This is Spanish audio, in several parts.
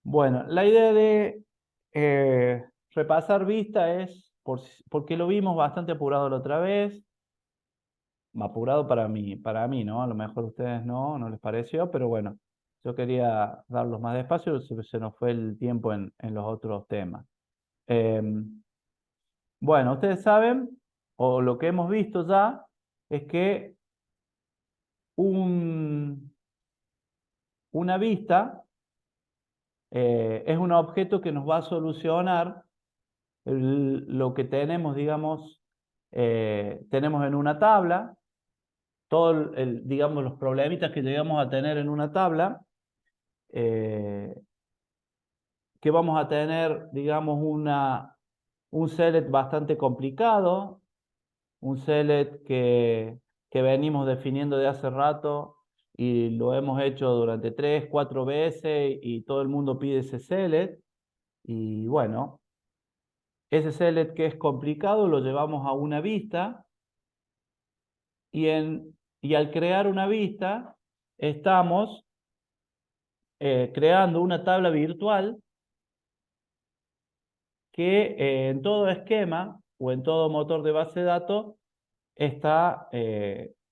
Bueno, la idea de repasar vista es porque lo vimos bastante apurado la otra vez. Apurado para mí, ¿no? A lo mejor a ustedes no les pareció, pero bueno, yo quería darlos más despacio, se nos fue el tiempo en los otros temas. Bueno, ustedes saben, o lo que hemos visto ya, es que un- una vista es un objeto que nos va a solucionar lo que tenemos, digamos, tenemos en una tabla, digamos, los problemitas que llegamos a tener en una tabla, eh, que vamos a tener, digamos, un select bastante complicado, un select que venimos definiendo de hace rato y lo hemos hecho durante 3, 4 veces y todo el mundo pide ese select. Y bueno, ese select que es complicado lo llevamos a una vista y al crear una vista estamos creando una tabla virtual que en todo esquema o en todo motor de base de datos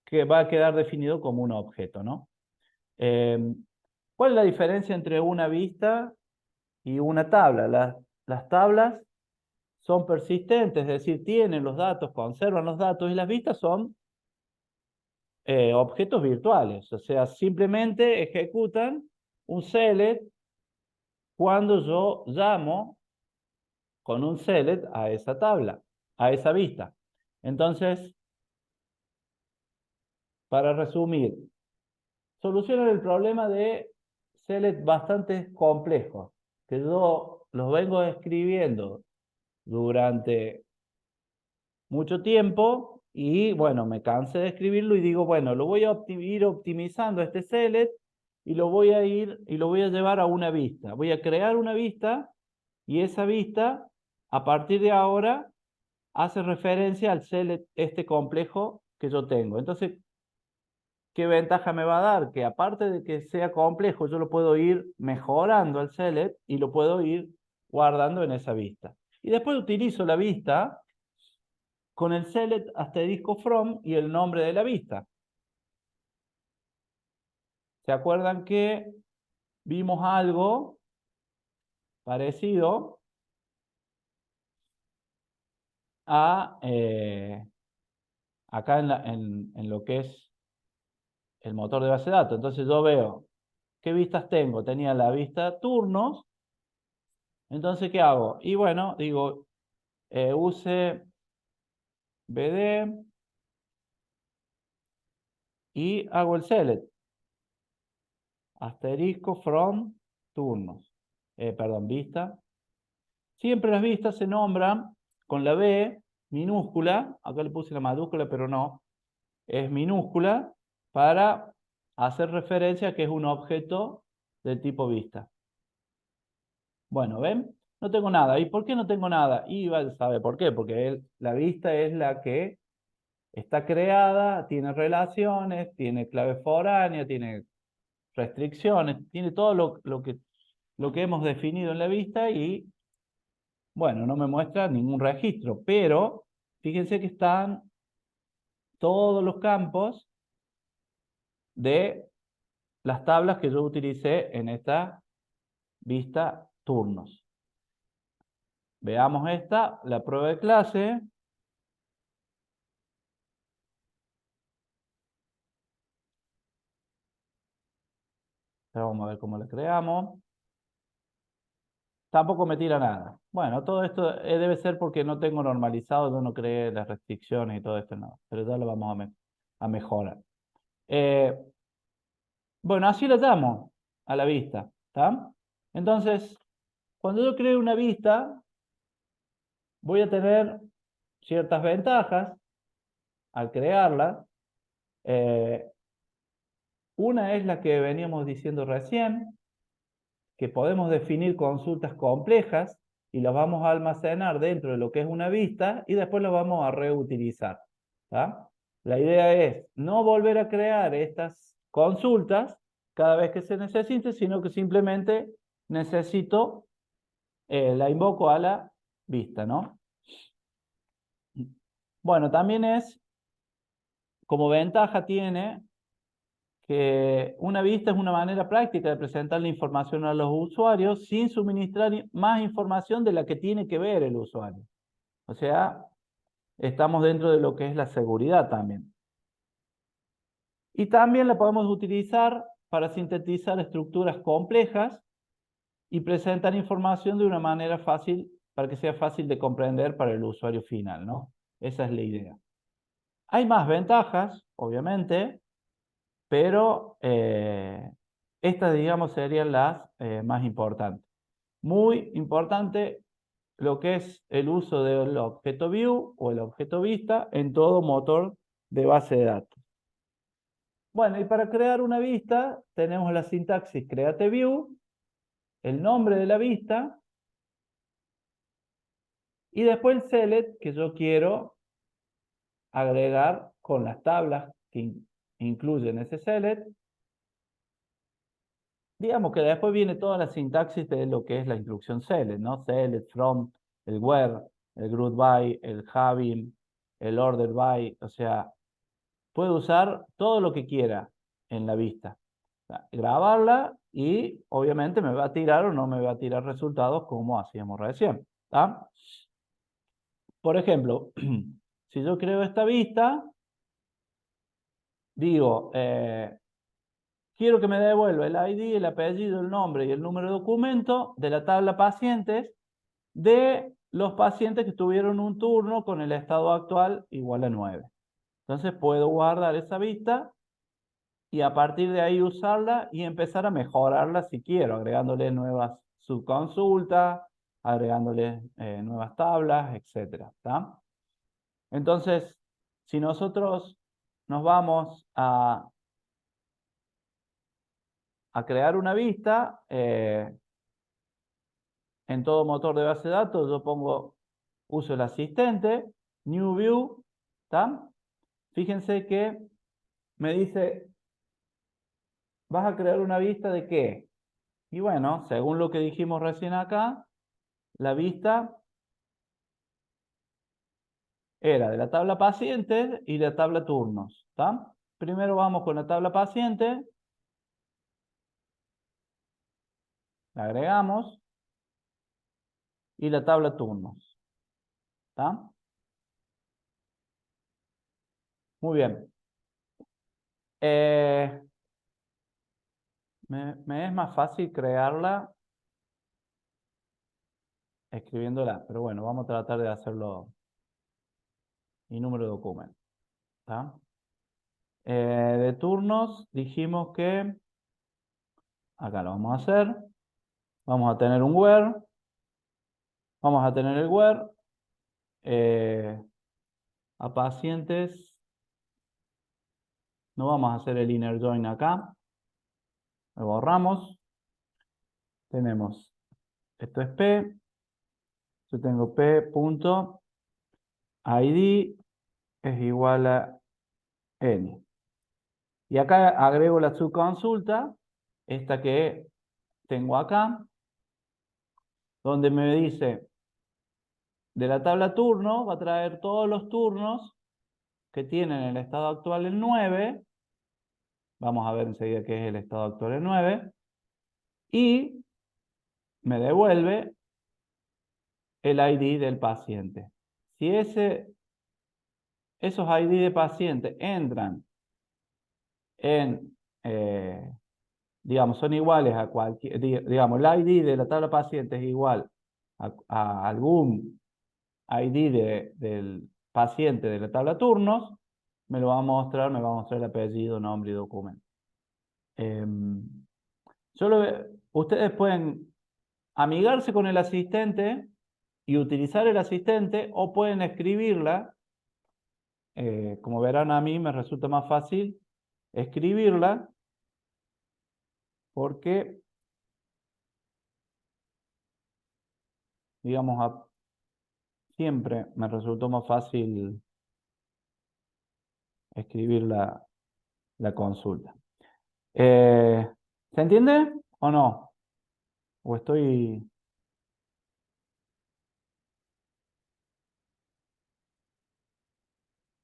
que va a quedar definido como un objeto, ¿no? Eh, ¿Cuál es la diferencia entre una vista y una tabla? Las tablas son persistentes, es decir, tienen los datos, conservan los datos, y las vistas son objetos virtuales, o sea, simplemente ejecutan un select cuando yo llamo con un select a esa tabla, a esa vista. Entonces, para resumir, solucionan el problema de select bastante complejos, que yo los vengo escribiendo durante mucho tiempo y bueno, me cansé de escribirlo y digo, bueno, lo voy a ir optimizando este select y lo voy a llevar a una vista. Voy a crear una vista y esa vista, a partir de ahora, hace referencia al select este complejo que yo tengo. Entonces, ¿qué ventaja me va a dar? Que aparte de que sea complejo, yo lo puedo ir mejorando al select y lo puedo ir guardando en esa vista. Y después utilizo la vista con el select asterisco from y el nombre de la vista. ¿Se acuerdan que vimos algo parecido a acá en lo que es el motor de base de datos? Entonces yo veo qué vistas tengo. Tenía la vista turnos. Entonces, ¿qué hago? Y bueno, digo, use bd y hago el select asterisco from turnos. Perdón, vista. Siempre las vistas se nombran con la B minúscula, acá le puse la mayúscula, pero no, es minúscula para hacer referencia a que es un objeto de tipo vista. Bueno, ¿ven? No tengo nada. ¿Y por qué no tengo nada? Y sabe por qué, porque la vista es la que está creada, tiene relaciones, tiene clave foránea, tiene restricciones, tiene todo lo que hemos definido en la vista y, bueno, no me muestra ningún registro, pero fíjense que están todos los campos de las tablas que yo utilicé en esta vista turnos. Veamos esta, la prueba de clase. Vamos a ver cómo la creamos. Tampoco me tira nada. Bueno, todo esto debe ser porque no tengo normalizado, yo no creé las restricciones y todo esto, no. Pero ya lo vamos a mejorar. Eh, bueno, así la llamo a la vista, ¿está? Entonces, cuando yo creo una vista, voy a tener ciertas ventajas al crearla. Eh, una es la que veníamos diciendo recién, que podemos definir consultas complejas y las vamos a almacenar dentro de lo que es una vista y después las vamos a reutilizar. ¿Tá? La idea es no volver a crear estas consultas cada vez que se necesite, sino que simplemente necesito, la invoco a la vista, ¿no? Bueno, también como ventaja tiene que una vista es una manera práctica de presentar la información a los usuarios sin suministrar más información de la que tiene que ver el usuario. O sea, estamos dentro de lo que es la seguridad también. Y también la podemos utilizar para sintetizar estructuras complejas y presentar información de una manera fácil, para que sea fácil de comprender para el usuario final, ¿no? Esa es la idea. Hay más ventajas, obviamente, pero estas, digamos, serían las más importantes. Muy importante lo que es el uso del objeto view o el objeto vista en todo motor de base de datos. Bueno, y para crear una vista tenemos la sintaxis createView, el nombre de la vista y después el select que yo quiero agregar con las tablas que incluyen ese select. Digamos que después viene toda la sintaxis de lo que es la instrucción select, ¿no? Select, from, el where, el group by, el having, el order by, o sea, puede usar todo lo que quiera en la vista. O sea, grabarla y obviamente me va a tirar o no me va a tirar resultados como hacíamos recién. ¿Tá? Por ejemplo, si yo creo esta vista, digo, quiero que me devuelva el ID, el apellido, el nombre y el número de documento de la tabla pacientes de los pacientes que tuvieron un turno con el estado actual igual a 9. Entonces puedo guardar esa vista y a partir de ahí usarla y empezar a mejorarla si quiero, agregándole nuevas subconsultas, agregándole nuevas tablas, etc. ¿Tá? Entonces, si nosotros nos vamos a crear una vista, en todo motor de base de datos yo uso el asistente, new view, ¿tá? Fíjense que me dice, ¿vas a crear una vista de qué? Y bueno, según lo que dijimos recién acá, la vista era de la tabla pacientes y la tabla turnos, ¿tá? Primero vamos con la tabla paciente, la agregamos, y la tabla turnos, ¿tá? Muy bien. Eh, me es más fácil crearla escribiéndola, pero bueno, vamos a tratar de hacerlo y número de documento, ¿tá? De turnos dijimos que acá lo vamos a hacer. Vamos a tener un where. Vamos a tener el where. A pacientes. No vamos a hacer el inner join acá. Lo borramos. Tenemos, esto es P. Yo tengo P.id es igual a N. Y acá agrego la subconsulta, esta que tengo acá, donde me dice, de la tabla turno, va a traer todos los turnos que tienen el estado actual el 9. Vamos a ver enseguida qué es el estado actual el 9. Y me devuelve el ID del paciente. Si esos ID de paciente entran en, digamos, son iguales a cualquier, digamos, el ID de la tabla paciente es igual a algún ID del paciente de la tabla turnos, me va a mostrar el apellido, nombre y documento. Ustedes pueden amigarse con el asistente y utilizar el asistente o pueden escribirla. Como verán, a mí me resulta más fácil escribirla porque, digamos, siempre me resultó más fácil escribir la consulta. ¿Se entiende o no? O estoy...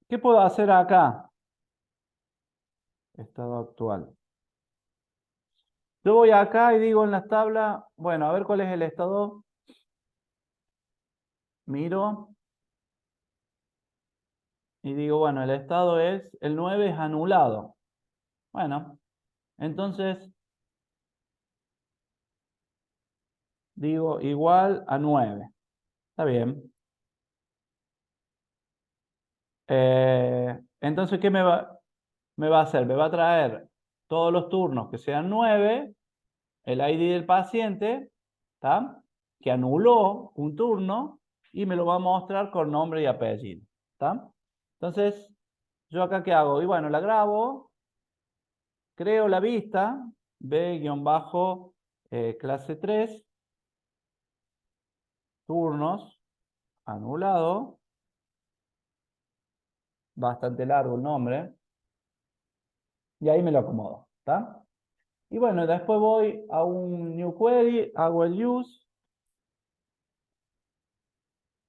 ¿Qué puedo hacer acá? Estado actual. Yo voy acá y digo en las tablas, bueno, a ver cuál es el estado. Miro y digo, bueno, el estado es, el 9 es anulado. Bueno, entonces digo igual a 9. Está bien. Entonces, ¿qué me va a hacer? Me va a traer todos los turnos que sean 9, el ID del paciente, ¿está? Que anuló un turno y me lo va a mostrar con nombre y apellido. ¿Está? Entonces, ¿yo acá qué hago? Y bueno, la grabo, creo la vista, B-clase 3, turnos, anulado, bastante largo el nombre, y ahí me lo acomodo. ¿Está? Y bueno, después voy a un new query, hago el use,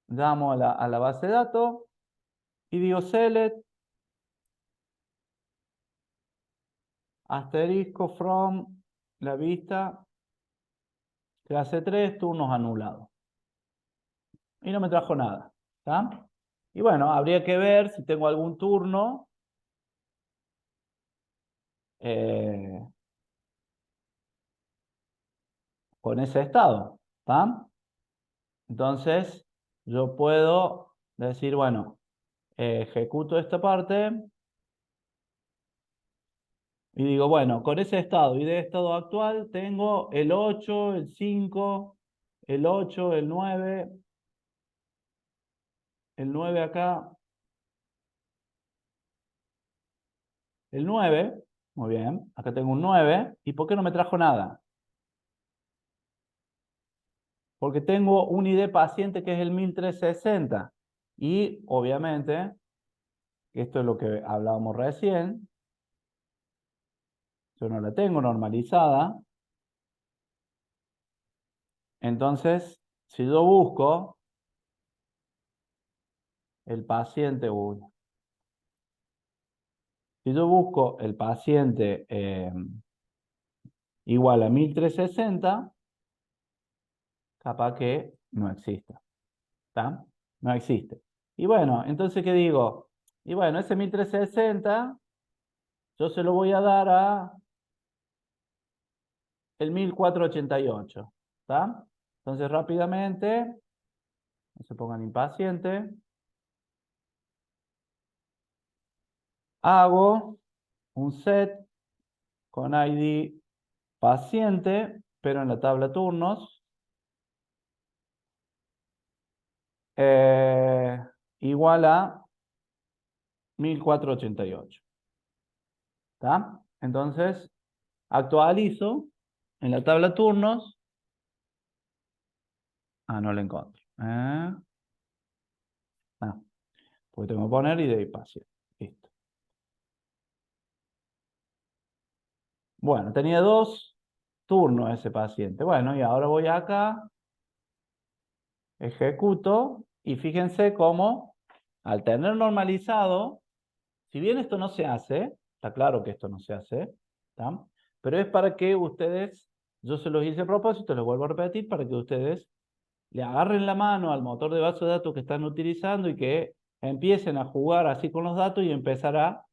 llamo a la base de datos y digo select asterisco from la vista clase 3 turnos anulados. Y no me trajo nada. ¿Está? Y bueno, habría que ver si tengo algún turno eh, con ese estado. ¿Está? Entonces, yo puedo decir, bueno, ejecuto esta parte y digo, bueno, con ese estado y de estado actual tengo el 8, el 5, el 8, el 9 acá, el 9, muy bien, acá tengo un 9, ¿y por qué no me trajo nada? Porque tengo un ID paciente que es el 1360 y obviamente, esto es lo que hablábamos recién, yo no la tengo normalizada, entonces si yo busco el paciente, si yo busco el paciente igual a 1360, capaz que no exista. ¿Está? No existe. Y bueno, entonces, ¿qué digo? Y bueno, ese 1360 yo se lo voy a dar a el 1488. ¿Está? Entonces, rápidamente, no se pongan impacientes, hago un set con ID paciente, pero en la tabla turnos, eh, igual a 1488. ¿Está? Entonces, actualizo en la tabla turnos. Ah, no la encuentro. Ah, pues tengo que poner y de ahí paciente. Listo. Bueno, tenía 2 turnos ese paciente. Bueno, y ahora voy acá, ejecuto, y fíjense cómo al tener normalizado, si bien esto no se hace, está claro que esto no se hace, ¿está? Pero es para que ustedes, yo se los hice a propósito, les vuelvo a repetir, para que ustedes le agarren la mano al motor de base de datos que están utilizando y que empiecen a jugar así con los datos y empezar a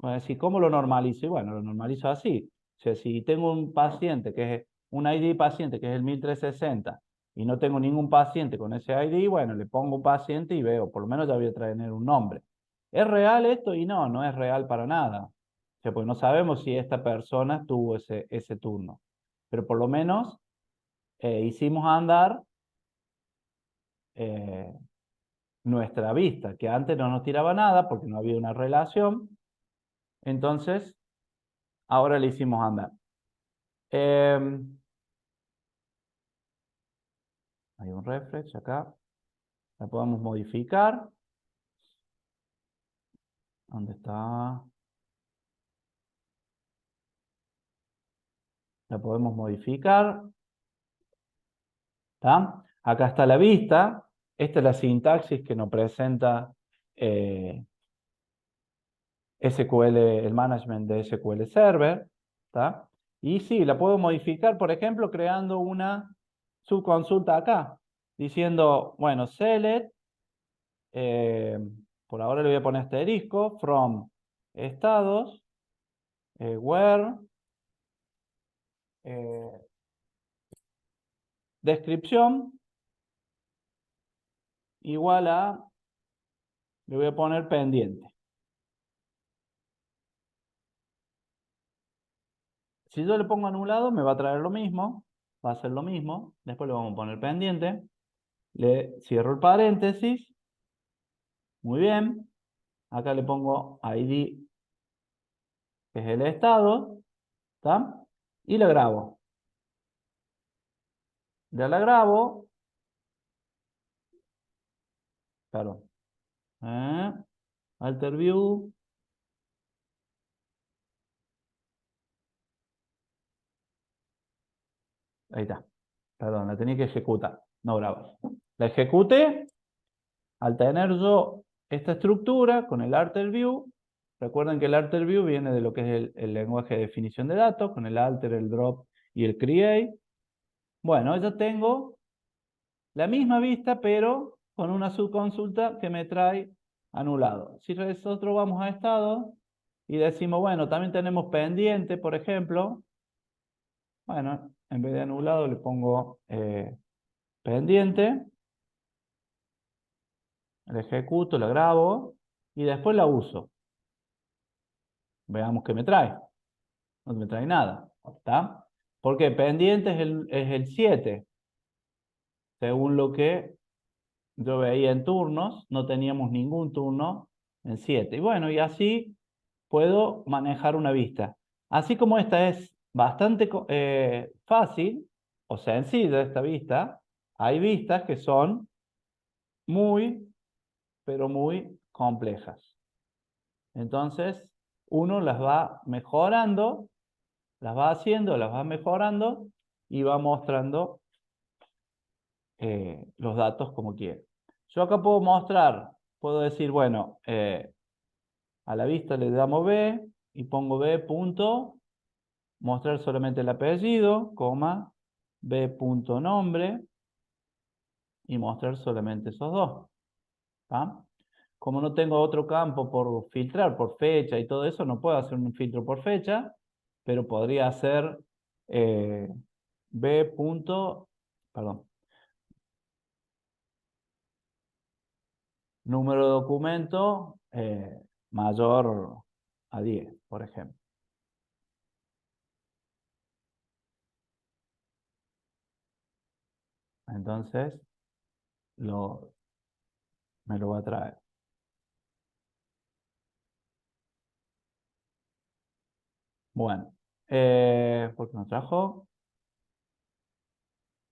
decir, ¿cómo lo normalizo? Y bueno, lo normalizo así. O sea, si tengo un paciente que es un ID paciente que es el 1360 y no tengo ningún paciente con ese ID, bueno, le pongo un paciente y veo, por lo menos ya voy a tener un nombre. ¿Es real esto? Y no, no es real para nada. O sea, pues no sabemos si esta persona tuvo ese turno. Pero por lo menos hicimos andar eh, nuestra vista, que antes no nos tiraba nada porque no había una relación. Entonces, ahora le hicimos andar. Hay un refresh acá. La podemos modificar. ¿Dónde está? La podemos modificar. ¿Está? Acá está la vista. Esta es la sintaxis que nos presenta SQL, el management de SQL Server. ¿Está? Y sí, la puedo modificar, por ejemplo, creando una subconsulta acá, diciendo, bueno, select, por ahora le voy a poner asterisco, from estados, where, eh, descripción, igual a, le voy a poner pendiente. Si yo le pongo anulado, me va a traer lo mismo, va a ser lo mismo, después le vamos a poner pendiente, le cierro el paréntesis, muy bien, acá le pongo ID, que es el estado, ¿está? Y la grabo. Ya la grabo, claro, eh, Alter View, ahí está, perdón, la tenía que ejecutar, no grabar. La ejecuté. Al tener yo esta estructura con el alter view, recuerden que el alter view viene de lo que es el lenguaje de definición de datos, con el alter, el drop y el create. Bueno, yo tengo la misma vista, pero con una subconsulta que me trae anulado. Si nosotros vamos a estado y decimos, bueno, también tenemos pendiente, por ejemplo, bueno, en vez de anulado le pongo pendiente, la ejecuto, la grabo y después la uso. Veamos qué me trae. No me trae nada. ¿Está? Porque pendiente es el 7. Según lo que yo veía en turnos, no teníamos ningún turno en 7. Y bueno, y así puedo manejar una vista. Así como esta es bastante fácil o sencilla esta vista, hay vistas que son muy, pero muy complejas. Entonces, uno las va mejorando, las va haciendo, las va mejorando y va mostrando los datos como quiere. Yo acá puedo mostrar, puedo decir, bueno, a la vista le damos B y pongo B punto, mostrar solamente el apellido, coma, B punto nombre y mostrar solamente esos dos. ¿Tá? Como no tengo otro campo por filtrar, por fecha y todo eso, no puedo hacer un filtro por fecha, pero podría hacer B punto, perdón, número de documento mayor a 10, por ejemplo. Entonces, me lo va a traer. Bueno, ¿por qué no trajo?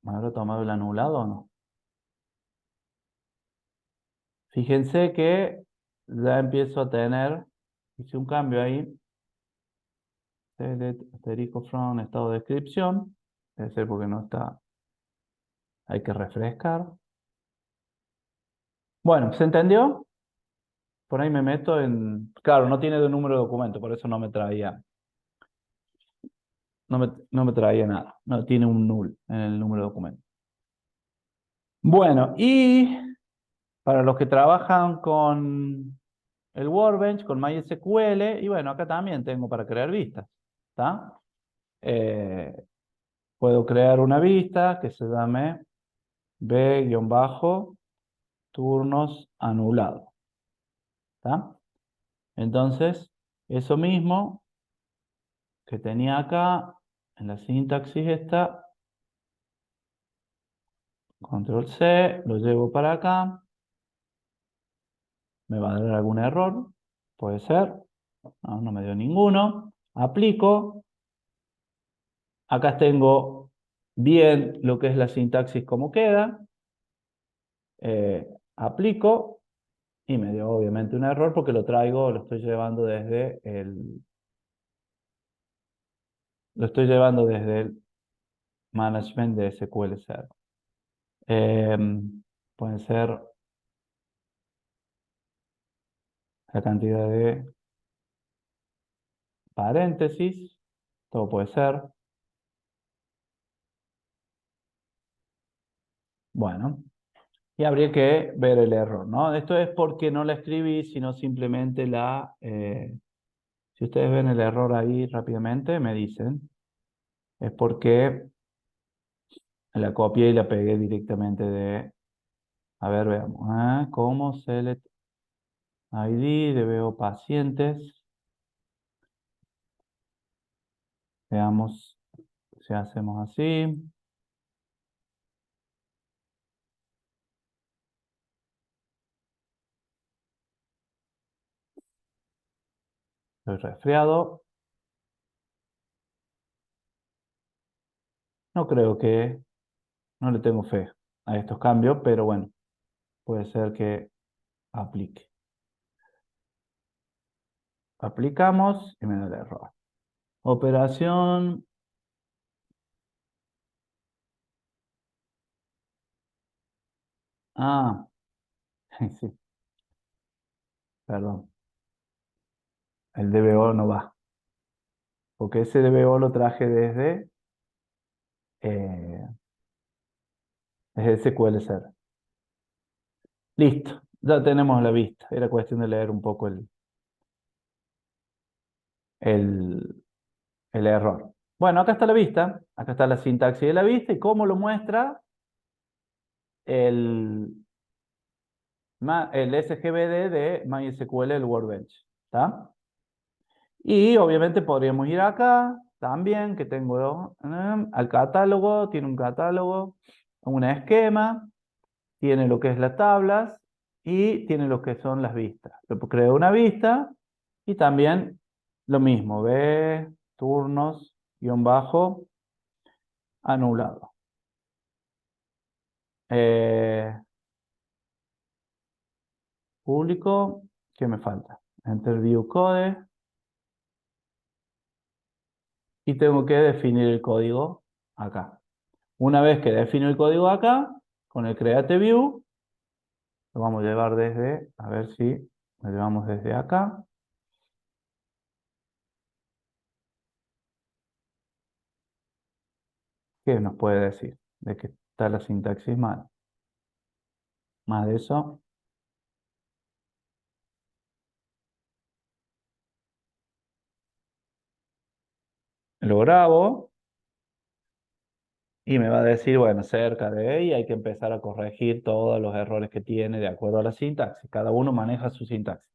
¿Me habrá tomado el anulado o no? Fíjense que ya empiezo a tener, hice un cambio ahí, select asterisco from estado de descripción, debe ser porque no está, hay que refrescar. Bueno, ¿se entendió? Por ahí me meto en, claro, no tiene de número de documento, por eso no me traía, no me traía nada, no tiene un null en el número de documento. Bueno, y para los que trabajan con el Workbench, con MySQL, y bueno, acá también tengo para crear vistas, ¿está? Puedo crear una vista que se llame B-turnos anulado, ¿está? Entonces, eso mismo que tenía acá, en la sintaxis esta, control C, lo llevo para acá, me va a dar algún error, puede ser, no me dio ninguno, aplico, acá tengo bien lo que es la sintaxis como queda, aplico y me dio obviamente un error porque lo estoy llevando desde el management de SQL Server. Pueden ser la cantidad de paréntesis, todo puede ser. Bueno, y habría que ver el error, ¿no? Esto es porque no la escribí, sino simplemente si ustedes ven el error ahí rápidamente, me dicen. Es porque la copié y la pegué directamente de... A ver, veamos. ¿Cómo select ID de veo pacientes? Veamos si hacemos así. Estoy resfriado. No creo que... No le tengo fe a estos cambios, pero bueno, puede ser que aplique. Aplicamos y me da el error. Operación... Ah, sí, perdón. El DBO no va. Porque ese DBO lo traje eh, desde SQL Server. Listo, ya tenemos la vista. Era cuestión de leer un poco el, el error. Bueno, acá está la vista. Acá está la sintaxis de la vista y cómo lo muestra el, el SGBD de MySQL, el Workbench. ¿Está? Y obviamente podríamos ir acá también, que tengo al catálogo, tiene un catálogo, un esquema, tiene lo que es las tablas y tiene lo que son las vistas. Yo creo una vista y también lo mismo, ve turnos, guión bajo, anulado. Eh, Público, ¿qué me falta? Enter view code y tengo que definir el código acá. Una vez que defino el código acá, con el create view, lo vamos a llevar desde, a ver si lo llevamos desde acá. ¿Qué nos puede decir? De que está la sintaxis mal. Más de eso, lo grabo y me va a decir, bueno, cerca de ahí hay que empezar a corregir todos los errores que tiene de acuerdo a la sintaxis. Cada uno maneja su sintaxis.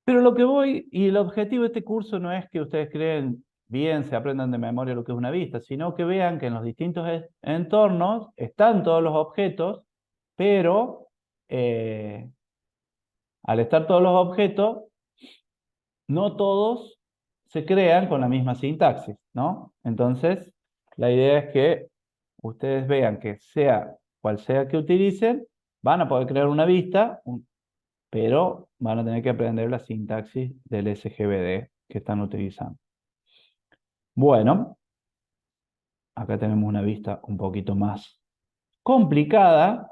Pero lo que voy, y el objetivo de este curso no es que ustedes creen bien, se aprendan de memoria lo que es una vista, sino que vean que en los distintos entornos están todos los objetos, pero al estar todos los objetos, no todos se crean con la misma sintaxis, ¿no? Entonces, la idea es que ustedes vean que sea cual sea que utilicen, van a poder crear una vista, pero van a tener que aprender la sintaxis del SGBD que están utilizando. Bueno, acá tenemos una vista un poquito más complicada,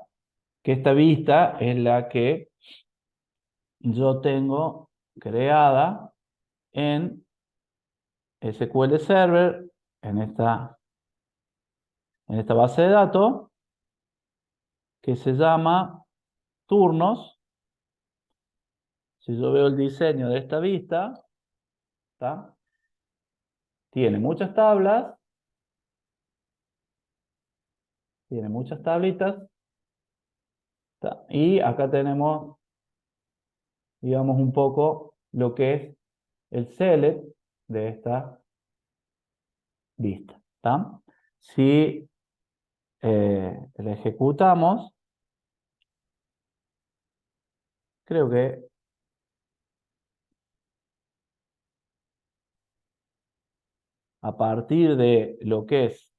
que esta vista es la que yo tengo creada en SQL Server, en esta base de datos, que se llama turnos. Si yo veo el diseño de esta vista, ¿tá? Tiene muchas tablas, tiene muchas tablitas, ¿tá? Y acá tenemos, digamos, un poco lo que es el select de esta vista, ¿tá? Si la ejecutamos, creo que a partir de lo que es...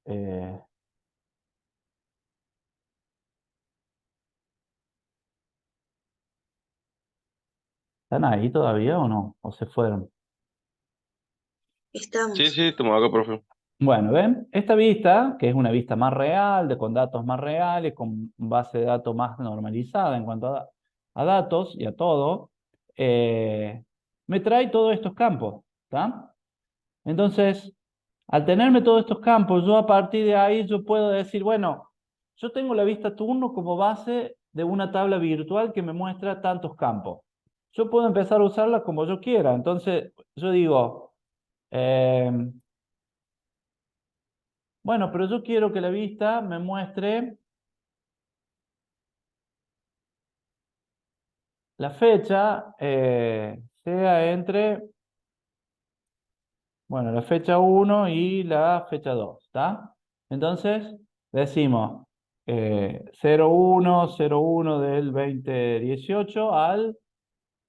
¿están ahí todavía o no? ¿O se fueron? Sí, sí, estamos acá, profe. Bueno, ¿ven? Esta vista, que es una vista más real, con datos más reales, con base de datos más normalizada en cuanto a datos y a todo, me trae todos estos campos, ¿está? Entonces, al tenerme todos estos campos, yo a partir de ahí yo puedo decir, bueno, yo tengo la vista turno como base de una tabla virtual que me muestra tantos campos. Yo puedo empezar a usarla como yo quiera. Entonces, yo digo, eh, bueno, pero yo quiero que la vista me muestre la fecha, sea entre, bueno, la fecha 1 y la fecha 2, ¿está? Entonces, decimos 01 del 2018 al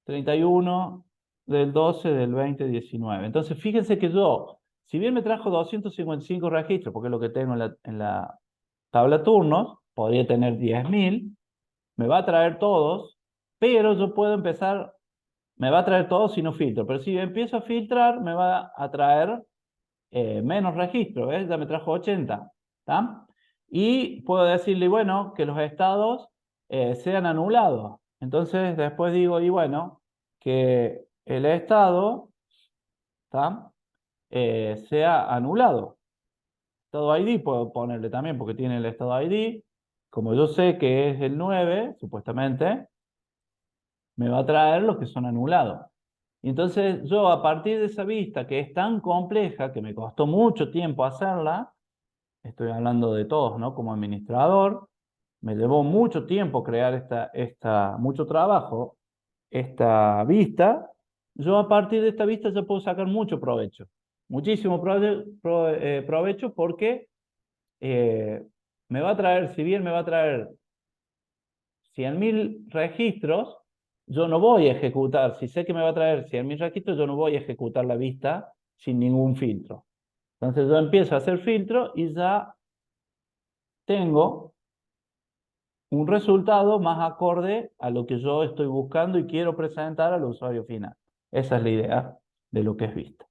31 del 12 del 2019. Entonces, fíjense que yo, si bien me trajo 255 registros, porque es lo que tengo en la tabla turnos, podría tener 10.000, me va a traer todos, pero yo puedo empezar, me va a traer todos si no filtro, pero si empiezo a filtrar, me va a traer menos registros, ¿ves? Ya me trajo 80, ¿está? Y puedo decirle, bueno, que los estados sean anulados. Entonces, después digo, y bueno, que el estado, ¿está? Sea anulado. Estado ID puedo ponerle también, porque tiene el estado ID. Como yo sé que es el 9 supuestamente, me va a traer los que son anulados. Y entonces yo a partir de esa vista que es tan compleja, que me costó mucho tiempo hacerla, estoy hablando de todos, ¿no? Como administrador, me llevó mucho tiempo crear mucho trabajo, esta vista. Yo a partir de esta vista ya puedo sacar mucho provecho, muchísimo provecho porque eh, me va a traer, si bien me va a traer 100.000 registros, yo no voy a ejecutar, si sé que me va a traer 100.000 registros, yo no voy a ejecutar la vista sin ningún filtro. Entonces yo empiezo a hacer filtro y ya tengo un resultado más acorde a lo que yo estoy buscando y quiero presentar al usuario final. Esa es la idea de lo que es vista.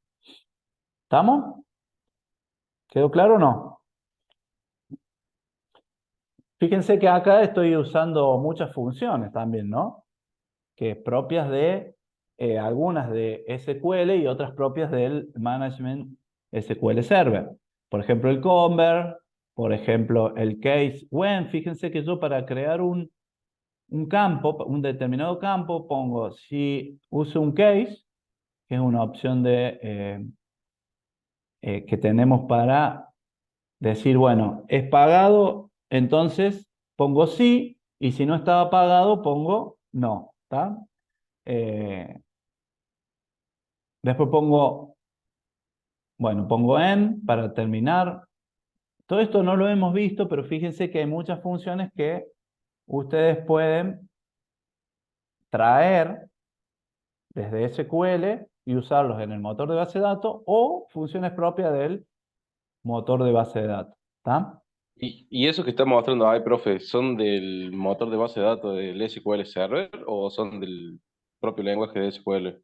¿Estamos? ¿Quedó claro o no? Fíjense que acá estoy usando muchas funciones también, ¿no? Que propias de algunas de SQL y otras propias del Management SQL Server. Por ejemplo, el convert, por ejemplo, el case when. Fíjense que yo para crear un campo, un determinado campo, pongo si uso un case, que es una opción que tenemos para decir, bueno, es pagado, entonces pongo sí, y si no estaba pagado, pongo no, ¿está? Eh, Después pongo, bueno, pongo en para terminar. Todo esto no lo hemos visto, pero fíjense que hay muchas funciones que ustedes pueden traer desde SQL y usarlos en el motor de base de datos o funciones propias del motor de base de datos. ¿Está? Y eso que está mostrando ahí, profe, ¿son del motor de base de datos del SQL Server o son del propio lenguaje de SQL?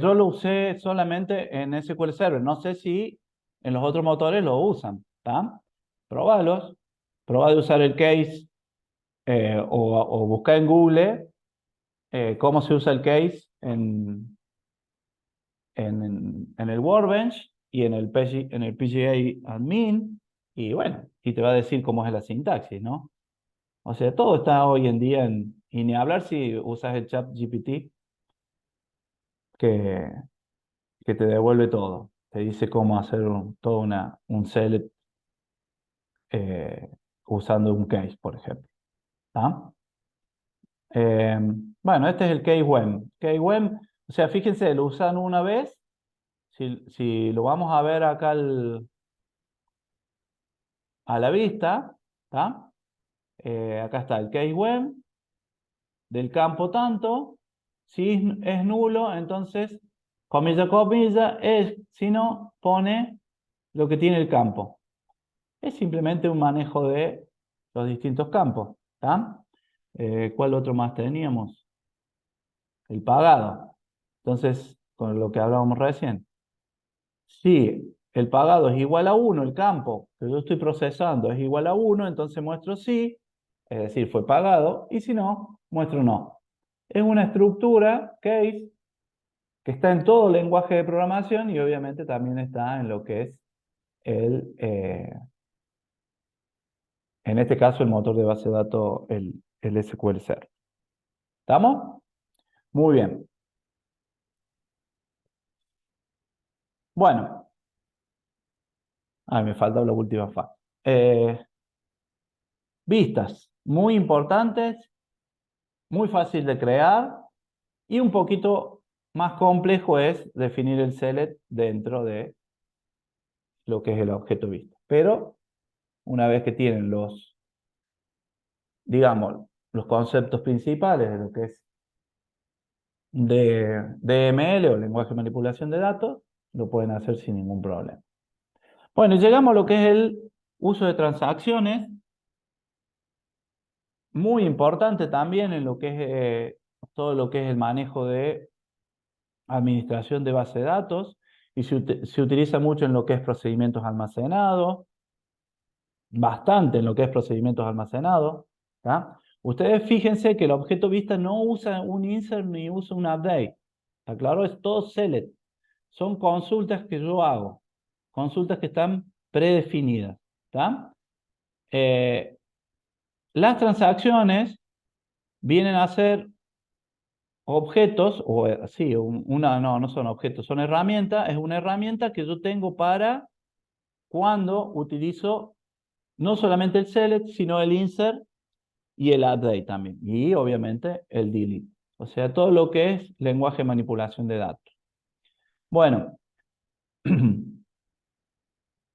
Yo lo usé solamente en SQL Server. No sé si en los otros motores lo usan. ¿Está? Probalos. Probá de usar el case o buscar en Google cómo se usa el case en el Workbench y en el PGA Admin, y bueno, y te va a decir cómo es la sintaxis, ¿no? O sea, todo está hoy en día y ni hablar si usas el chat GPT que, que te devuelve todo. Te dice cómo hacer todo un select eh, usando un case, por ejemplo. ¿Ah? Eh, bueno, este es el case when. Case when, o sea, fíjense, lo usan una vez. Si lo vamos a ver acá a la vista, ¿está? Acá está el case when del campo tanto. Si es nulo, entonces, comilla, comilla, es, si no, pone lo que tiene el campo. Es simplemente un manejo de los distintos campos, ¿está? ¿Cuál otro más teníamos? El pagado. Entonces, con lo que hablábamos recién. Sí, el pagado es igual a 1, el campo que yo estoy procesando es igual a 1, entonces muestro sí, es decir, fue pagado, y si no, muestro no. Es una estructura case que está en todo lenguaje de programación y obviamente también está en lo que es en este caso, el motor de base de datos, el SQL Server. ¿Estamos? Muy bien. Bueno, me falta la última fase. Vistas, muy importantes, muy fácil de crear y un poquito más complejo es definir el select dentro de lo que es el objeto vista. Pero una vez que tienen digamos, los conceptos principales de lo que es de DML o lenguaje de manipulación de datos, lo pueden hacer sin ningún problema. Bueno, y llegamos a lo que es el uso de transacciones, muy importante también en lo que es todo lo que es el manejo de administración de base de datos, y se utiliza mucho en lo que es procedimientos almacenados, bastante en lo que es procedimientos almacenados. ¿Tá? Ustedes fíjense que el objeto vista no usa un insert ni usa un update. ¿Está claro? Es todo select. Son consultas que yo hago, consultas que están predefinidas. ¿Tá? Las transacciones vienen a ser objetos, o sí, no son objetos, son herramientas, es una herramienta que yo tengo para cuando utilizo no solamente el select, sino el insert y el update también, y obviamente el delete. O sea, todo lo que es lenguaje de manipulación de datos. Bueno,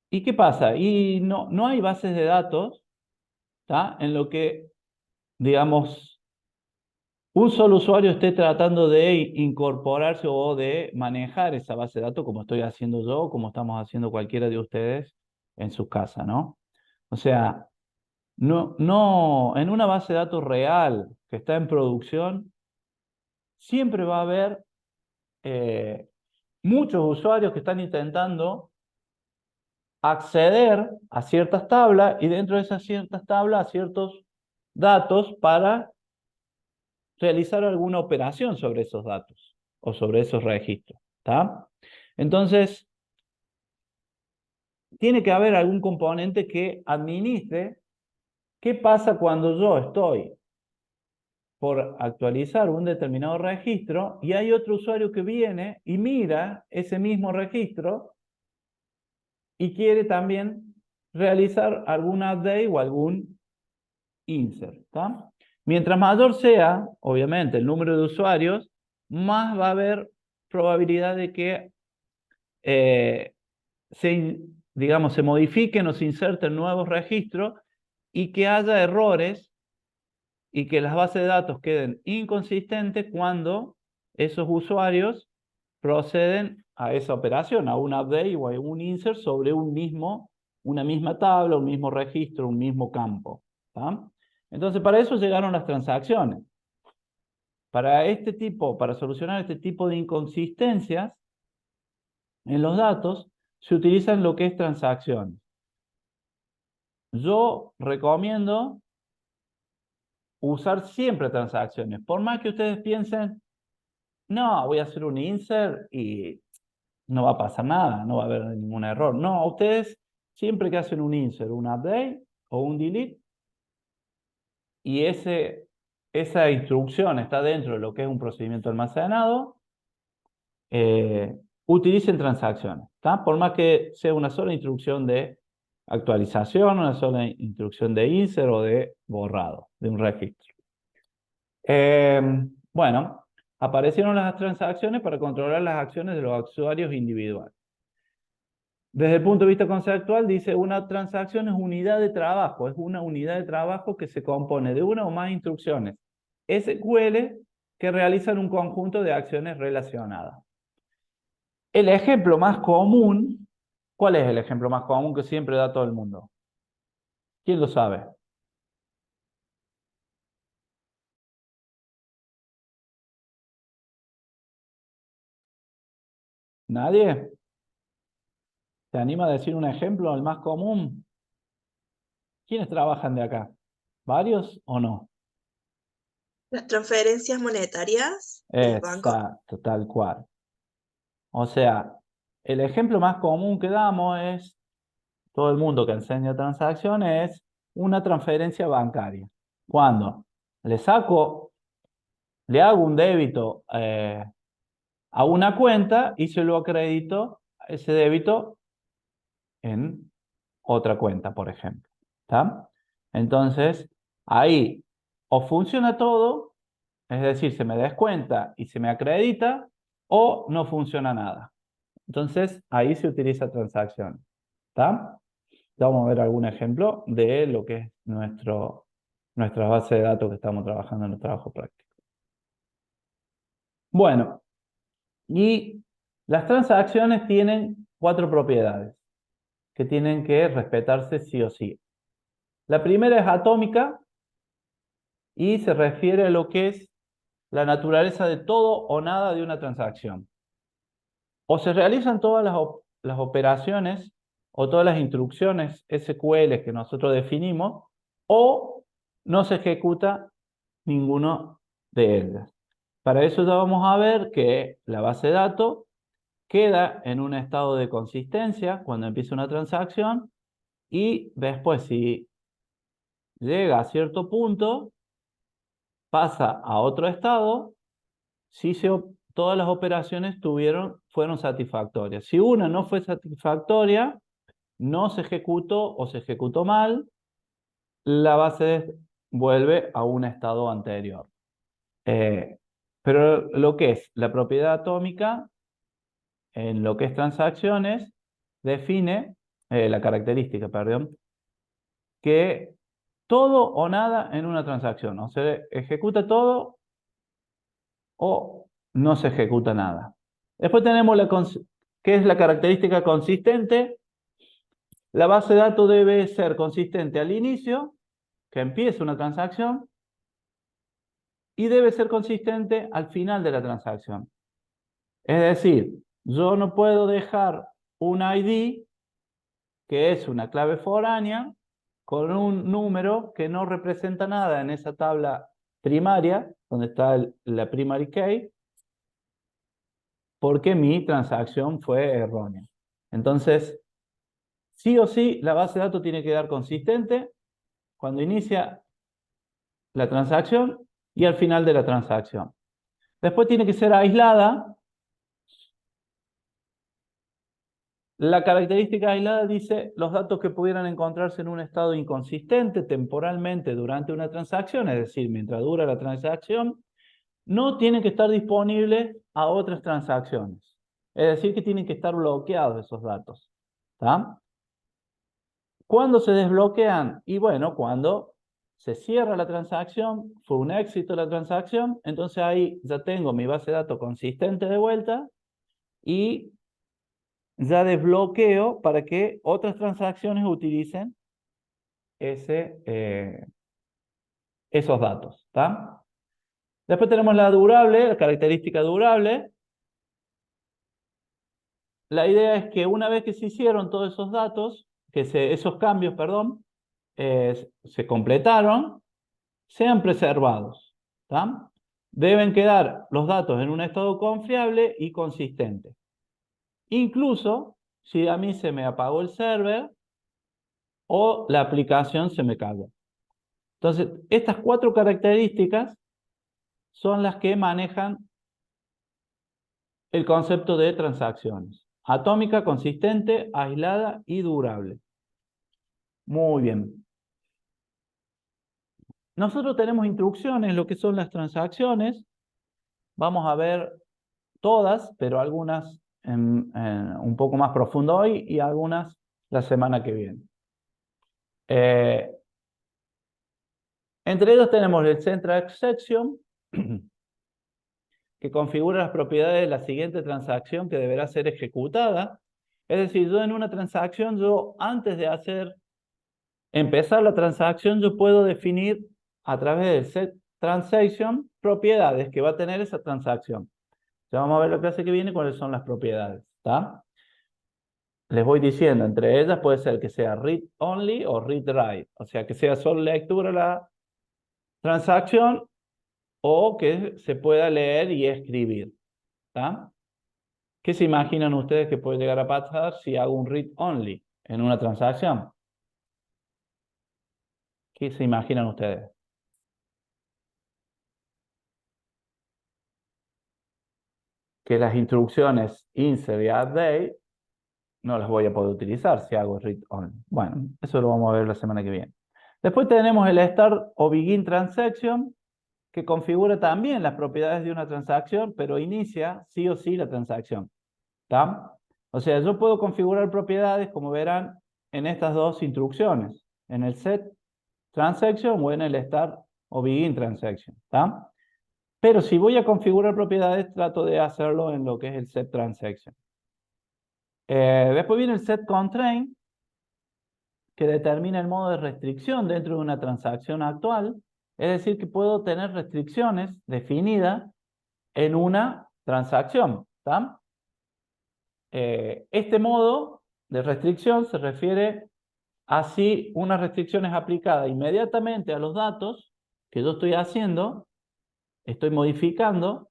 ¿y qué pasa? Y no hay bases de datos, ¿tá? En lo que, digamos, un solo usuario esté tratando de incorporarse o de manejar esa base de datos como estoy haciendo yo, como estamos haciendo cualquiera de ustedes en su casa, ¿no? O sea, en una base de datos real que está en producción, siempre va a haber eh, muchos usuarios que están intentando acceder a ciertas tablas y dentro de esas ciertas tablas a ciertos datos para realizar alguna operación sobre esos datos o sobre esos registros. ¿Está? Entonces, tiene que haber algún componente que administre qué pasa cuando yo estoy por actualizar un determinado registro y hay otro usuario que viene y mira ese mismo registro y quiere también realizar algún update o algún insert. ¿Está? Mientras mayor sea, obviamente, el número de usuarios, más va a haber probabilidad de que digamos, se modifiquen o se inserten nuevos registros y que haya errores y que las bases de datos queden inconsistentes cuando esos usuarios proceden a esa operación, a un update o a un insert sobre una misma tabla, un mismo registro, un mismo campo. ¿Tá? Entonces, para eso llegaron las transacciones. Para solucionar este tipo de inconsistencias en los datos, se utilizan lo que es transacciones. Yo recomiendo usar siempre transacciones. Por más que ustedes piensen, no, voy a hacer un insert y no va a pasar nada, no va a haber ningún error. No, ustedes siempre que hacen un insert, un update o un delete, y esa instrucción está dentro de lo que es un procedimiento almacenado, utilicen transacciones. ¿Tá? Por más que sea una sola instrucción de actualización, una sola instrucción de insert o de borrado de un registro. Eh, bueno, aparecieron las transacciones para controlar las acciones de los usuarios individuales. Desde el punto de vista conceptual, dice una transacción es unidad de trabajo, es una unidad de trabajo que se compone de una o más instrucciones SQL que realizan un conjunto de acciones relacionadas. El ejemplo más común, ¿cuál es el ejemplo más común que siempre da todo el mundo? ¿Quién lo sabe? ¿Nadie? ¿Se anima a decir un ejemplo, el más común? ¿Quiénes trabajan de acá? ¿Varios o no? Las transferencias monetarias de los bancos. Exacto, tal cual. O sea, el ejemplo más común que damos es, todo el mundo que enseña transacciones, es una transferencia bancaria. Cuando le hago un débito a una cuenta y se lo acredito ese débito en otra cuenta, por ejemplo. ¿Está? Entonces, ahí o funciona todo, es decir, se me descuenta y se me acredita, o no funciona nada. Entonces, ahí se utiliza transacción. ¿Está? Vamos a ver algún ejemplo de lo que es nuestra base de datos que estamos trabajando en el trabajo práctico. Bueno, y las transacciones tienen 4 propiedades que tienen que respetarse sí o sí. La primera es atómica y se refiere a lo que es la naturaleza de todo o nada de una transacción. O se realizan todas las operaciones o todas las instrucciones SQL que nosotros definimos, o no se ejecuta ninguno de ellas. Para eso ya vamos a ver que la base de datos queda en un estado de consistencia cuando empieza una transacción, y después, si llega a cierto punto, pasa a otro estado si todas las operaciones fueron satisfactorias. Si una no fue satisfactoria, no se ejecutó o se ejecutó mal, la base vuelve a un estado anterior. Pero lo que es la propiedad atómica, en lo que es transacciones, define la característica, perdón, que todo o nada en una transacción. O se ejecuta todo o no se ejecuta nada. Después tenemos ¿qué es la característica consistente? La base de datos debe ser consistente al inicio, que empiece una transacción, y debe ser consistente al final de la transacción. Es decir, yo no puedo dejar un ID, que es una clave foránea, con un número que no representa nada en esa tabla primaria, donde está la primary key, porque mi transacción fue errónea. Entonces, sí o sí, la base de datos tiene que dar consistente cuando inicia la transacción y al final de la transacción. Después tiene que ser aislada. La característica aislada dice los datos que pudieran encontrarse en un estado inconsistente temporalmente durante una transacción, es decir, mientras dura la transacción, no tienen que estar disponibles a otras transacciones. Es decir, que tienen que estar bloqueados esos datos. ¿Está? ¿Cuándo se desbloquean? Y bueno, cuando se cierra la transacción, fue un éxito la transacción, entonces ahí ya tengo mi base de datos consistente de vuelta y ya desbloqueo para que otras transacciones utilicen esos datos. ¿Está? Después tenemos la durable, la característica durable. La idea es que una vez que se hicieron todos esos datos, esos cambios, perdón, se completaron, sean preservados. ¿Está? Deben quedar los datos en un estado confiable y consistente. Incluso si a mí se me apagó el server o la aplicación se me cagó. Entonces, estas 4 características son las que manejan el concepto de transacciones: atómica, consistente, aislada y durable. Muy bien. Nosotros tenemos instrucciones en lo que son las transacciones. Vamos a ver todas, pero algunas un poco más profundo hoy y algunas la semana que viene. Entre ellos tenemos el Central Exception, que configura las propiedades de la siguiente transacción que deberá ser ejecutada. Es decir, yo en una transacción, antes de empezar la transacción, yo puedo definir a través del set transaction propiedades que va a tener esa transacción. Ya vamos a ver la clase que viene cuáles son las propiedades. ¿Está? les voy diciendo, entre ellas puede ser que sea read only o read write, o sea, que sea solo lectura la transacción o que se pueda leer y escribir. ¿Está? ¿Qué se imaginan ustedes que puede llegar a pasar si hago un read only en una transacción? ¿Qué se imaginan ustedes? Que las instrucciones insert y update no las voy a poder utilizar si hago read only. Bueno, eso lo vamos a ver la semana que viene. Después tenemos el start o begin transaction, que configura también las propiedades de una transacción, pero inicia sí o sí la transacción. ¿Está? O sea, yo puedo configurar propiedades, como verán, en estas dos instrucciones, en el set transaction o en el start o begin transaction. ¿Está? Pero si voy a configurar propiedades, trato de hacerlo en lo que es el set transaction. Después viene el set constraint, que determina el modo de restricción dentro de una transacción actual. Es decir, que puedo tener restricciones definidas en una transacción. ¿Está? Este modo de restricción se refiere a si una restricción es aplicada inmediatamente a los datos que yo estoy haciendo, estoy modificando,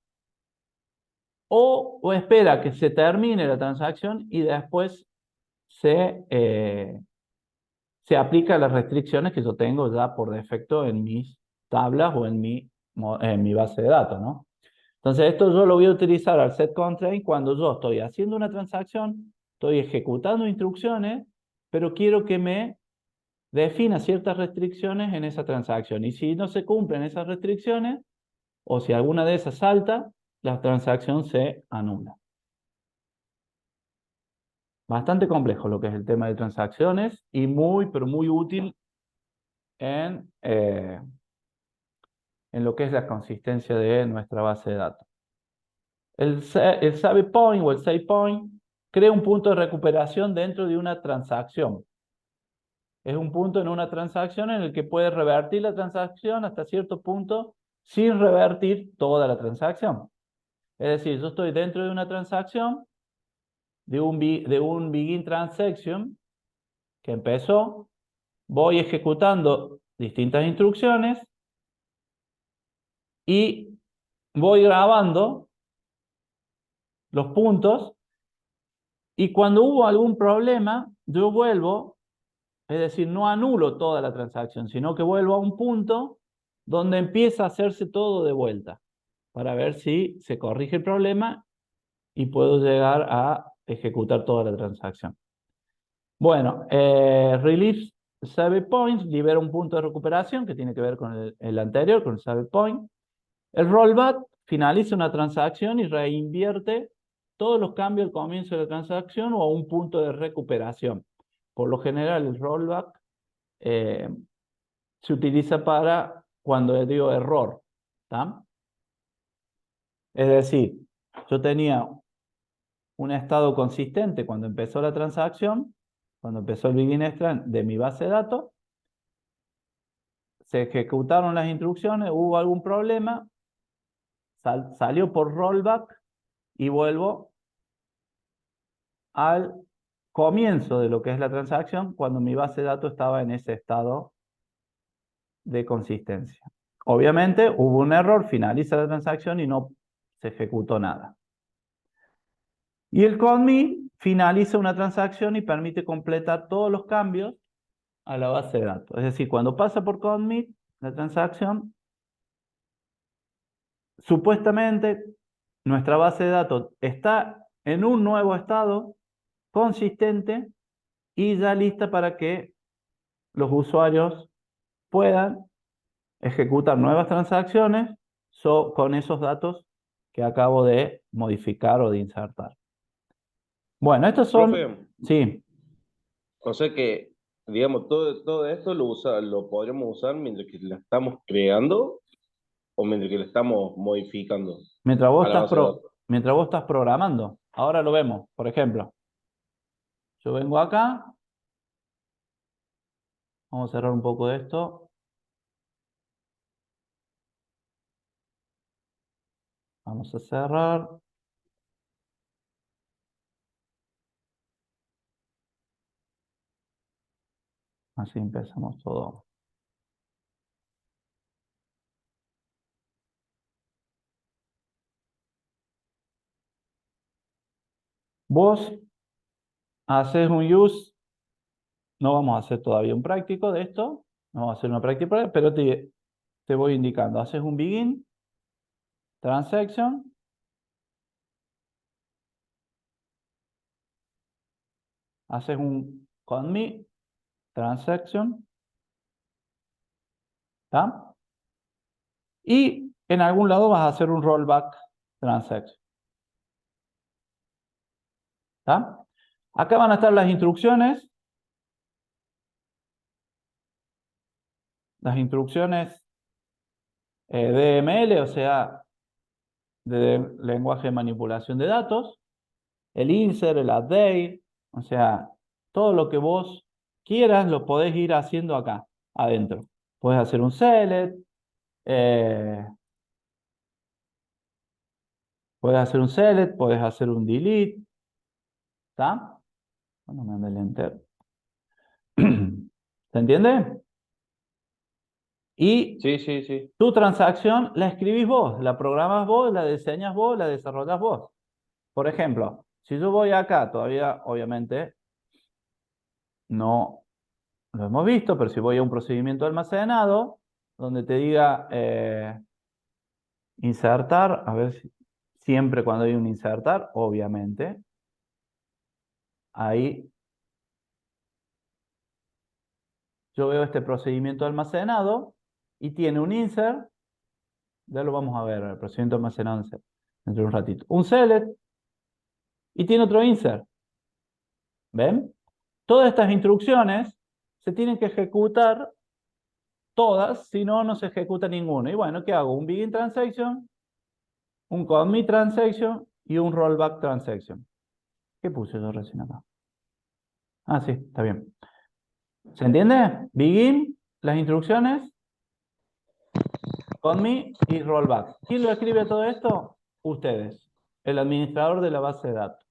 o espera que se termine la transacción y después se aplica las restricciones que yo tengo ya por defecto en mis tablas o en mi base de datos, ¿no? Entonces, esto yo lo voy a utilizar al set constraint cuando yo estoy haciendo una transacción, estoy ejecutando instrucciones, pero quiero que me defina ciertas restricciones en esa transacción. Y si no se cumplen esas restricciones, o si alguna de esas salta, la transacción se anula. Bastante complejo lo que es el tema de transacciones y muy, pero muy útil en lo que es la consistencia de nuestra base de datos. El save point o el save point crea un punto de recuperación dentro de una transacción. Es un punto en una transacción en el que puede revertir la transacción hasta cierto punto sin revertir toda la transacción. Es decir, yo estoy dentro de una transacción, de un begin transaction que empezó, voy ejecutando distintas instrucciones y voy grabando los puntos y cuando hubo algún problema, yo vuelvo, es decir, no anulo toda la transacción, sino que vuelvo a un punto donde empieza a hacerse todo de vuelta para ver si se corrige el problema y puedo llegar a ejecutar toda la transacción. Bueno, release save points libera un punto de recuperación que tiene que ver con el anterior, con el save point. El rollback finaliza una transacción y reinvierte todos los cambios al comienzo de la transacción o a un punto de recuperación. Por lo general, el rollback se utiliza para cuando digo error. ¿Tá? Es decir, yo tenía un estado consistente cuando empezó la transacción, cuando empezó el begin strand de mi base de datos, se ejecutaron las instrucciones, hubo algún problema, salió por rollback y vuelvo al comienzo de lo que es la transacción cuando mi base de datos estaba en ese estado de consistencia. Obviamente hubo un error, finaliza la transacción y no se ejecutó nada. Y el commit finaliza una transacción y permite completar todos los cambios a la base de datos. Es decir, cuando pasa por commit, la transacción, supuestamente nuestra base de datos está en un nuevo estado consistente y ya lista para que los usuarios puedan ejecutar nuevas transacciones con esos datos que acabo de modificar o de insertar. Bueno, estos son... Profe, Sí, o sea que, digamos, todo esto lo podríamos usar mientras que la estamos creando o mientras que la estamos modificando mientras vos a la estás, base de datos. mientras vos estás programando. Ahora lo vemos. Por ejemplo, yo vengo acá. Vamos a cerrar un poco de esto. Vamos a cerrar. Así empezamos todo. Vos haces un use, no vamos a hacer todavía un práctico de esto, no vamos a hacer una práctica, pero te voy indicando. Haces un begin, transaction, haces un commit, transaction, ¿está? Y en algún lado vas a hacer un rollback transaction. ¿Está? Acá van a estar las instrucciones. Las instrucciones DML, o sea, de lenguaje de manipulación de datos. El insert, el update, o sea, todo lo que vos quieras lo podés ir haciendo acá, adentro. Puedes hacer un select, puedes hacer un select, puedes hacer un delete, ¿está? Bueno, me anda el enter. ¿Se entiende? Y Sí. tu transacción la escribís vos, la programas vos, la diseñas vos, la desarrollas vos. Por ejemplo, si yo voy acá, todavía obviamente no lo hemos visto, pero si voy a un procedimiento almacenado, donde te diga insertar, a ver si siempre cuando hay un insertar, obviamente, ahí yo veo este procedimiento almacenado y tiene un insert, ya lo vamos a ver, el procedimiento almacenado dentro de un ratito. Un select y tiene otro insert. ¿Ven? Todas estas instrucciones se tienen que ejecutar todas, si no, no se ejecuta ninguna. Y bueno, ¿qué hago? Un begin transaction, un commit transaction y un rollback transaction. ¿Qué puse yo recién acá? Ah, sí, está bien. ¿Se entiende? Begin, las instrucciones, commit y rollback. ¿Quién lo escribe todo esto? Ustedes, el administrador de la base de datos.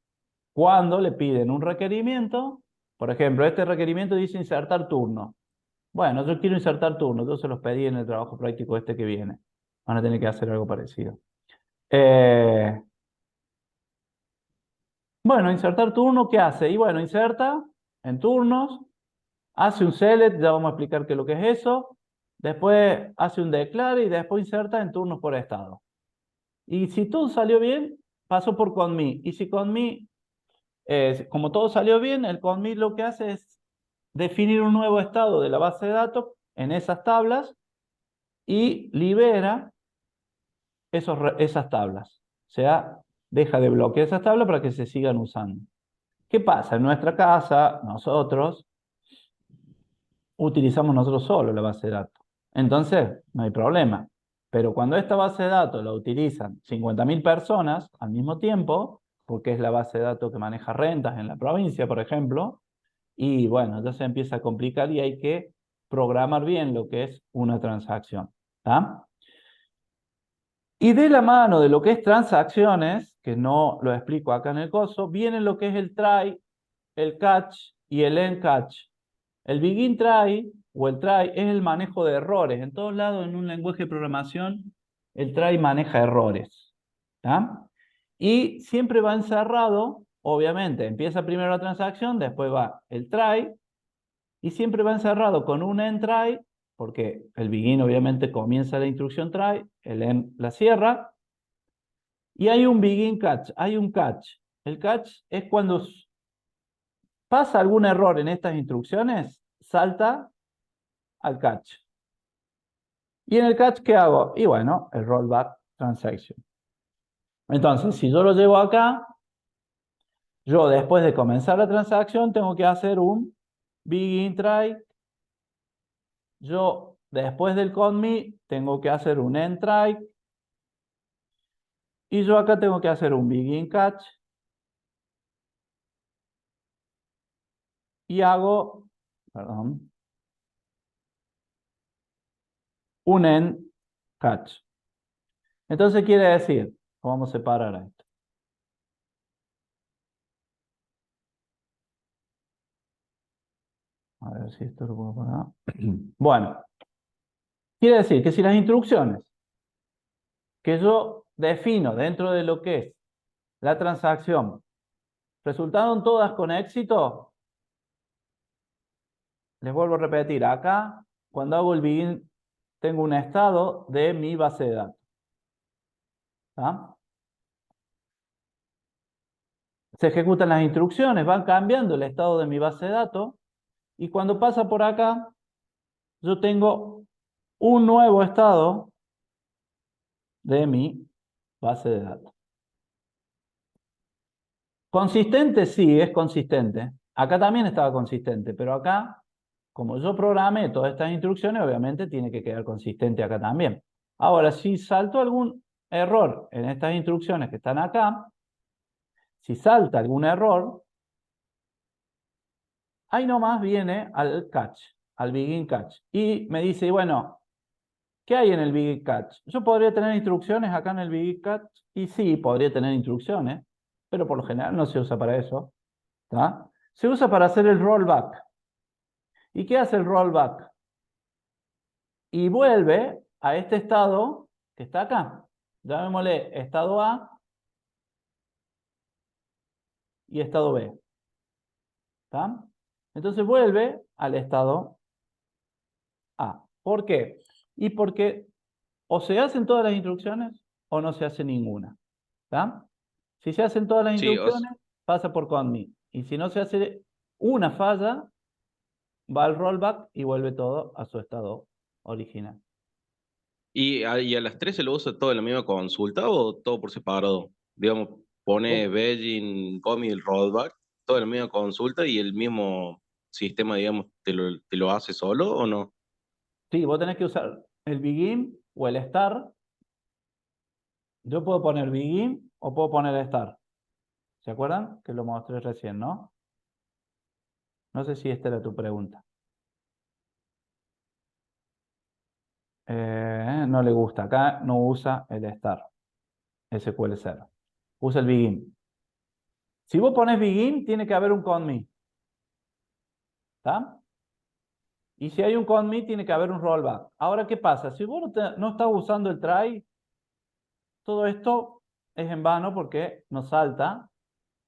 Cuando le piden un requerimiento, por ejemplo, este requerimiento dice insertar turno. Bueno, yo quiero insertar turno, yo se los pedí en el trabajo práctico este que viene. Van a tener que hacer algo parecido. Bueno, insertar turno, ¿qué hace? Y bueno, inserta en turnos, hace un select, ya vamos a explicar qué es lo que es eso. Después hace un declare y después inserta en turnos por estado. Y si todo salió bien, pasó por commit. Y si commit, como todo salió bien, el commit lo que hace es definir un nuevo estado de la base de datos en esas tablas y libera esas tablas. O sea, deja de bloquear esas tablas para que se sigan usando. ¿Qué pasa? En nuestra casa, nosotros utilizamos nosotros solo la base de datos. Entonces, no hay problema. Pero cuando esta base de datos la utilizan 50.000 personas al mismo tiempo, porque es la base de datos que maneja rentas en la provincia, por ejemplo, y bueno, ya se empieza a complicar y hay que programar bien lo que es una transacción. ¿Tá? Y de la mano de lo que es transacciones, que no lo explico acá en el coso, viene lo que es el try, el catch y el end catch. El begin try o el try es el manejo de errores. En todos lados, en un lenguaje de programación, el try maneja errores. ¿Tá? Y siempre va encerrado, obviamente, empieza primero la transacción, después va el try, y siempre va encerrado con un end try, porque el begin obviamente comienza la instrucción try, el end la cierra, y hay un begin catch, hay un catch. El catch es cuando pasa algún error en estas instrucciones, salta al catch. ¿Y en el catch qué hago? Y bueno, el rollback transaction. Entonces, si yo lo llevo acá, yo después de comenzar la transacción tengo que hacer un begin try. Yo después del commit tengo que hacer un end try. Y yo acá tengo que hacer un begin catch. Y hago, perdón, un end catch. Entonces quiere decir, vamos a separar esto. A A ver si esto lo puedo poner. Bueno, quiere decir que si las instrucciones que yo defino dentro de lo que es la transacción resultaron todas con éxito, les vuelvo a repetir, acá cuando hago el begin tengo un estado de mi base de datos. ¿Tá? Se ejecutan las instrucciones, van cambiando el estado de mi base de datos y cuando pasa por acá yo tengo un nuevo estado de mi base de datos. ¿Consistente? Sí, es consistente. Acá también estaba consistente, pero acá, como yo programé todas estas instrucciones, obviamente tiene que quedar consistente acá también. Ahora, si saltó algún error en estas instrucciones que están acá, si salta algún error, ahí nomás viene al catch, al begin catch. Y me dice, bueno, ¿qué hay en el begin catch? Yo podría tener instrucciones acá en el begin catch, y sí, podría tener instrucciones, pero por lo general no se usa para eso. ¿Tá? Se usa para hacer el rollback. ¿Y qué hace el rollback? Y vuelve a este estado que está acá. Llamémosle estado A y estado B. ¿Tá? Entonces vuelve al estado A. ¿Por qué? Y porque o se hacen todas las instrucciones o no se hace ninguna. ¿Tá? Si se hacen todas las Sí, instrucciones, pasa por CONMI. Y si no se hace una falla, va al rollback y vuelve todo a su estado original. y a las tres se lo usa todo en la misma consulta o todo por separado. Digamos, pone Begin, Commit, el rollback, todo en la misma consulta y el mismo sistema, digamos, te lo hace solo o no. Sí, vos tenés que usar el begin o el start. Yo puedo poner begin o puedo poner start. ¿Se acuerdan? Que lo mostré recién, ¿no? No sé si esta era tu pregunta. No le gusta. Acá no usa el start. SQL Server. Usa el begin. Si vos pones begin, tiene que haber un CONMI. ¿Está? Y si hay un CONMI, tiene que haber un rollback. Ahora, ¿qué pasa? Si vos no estás usando el try, todo esto es en vano porque nos salta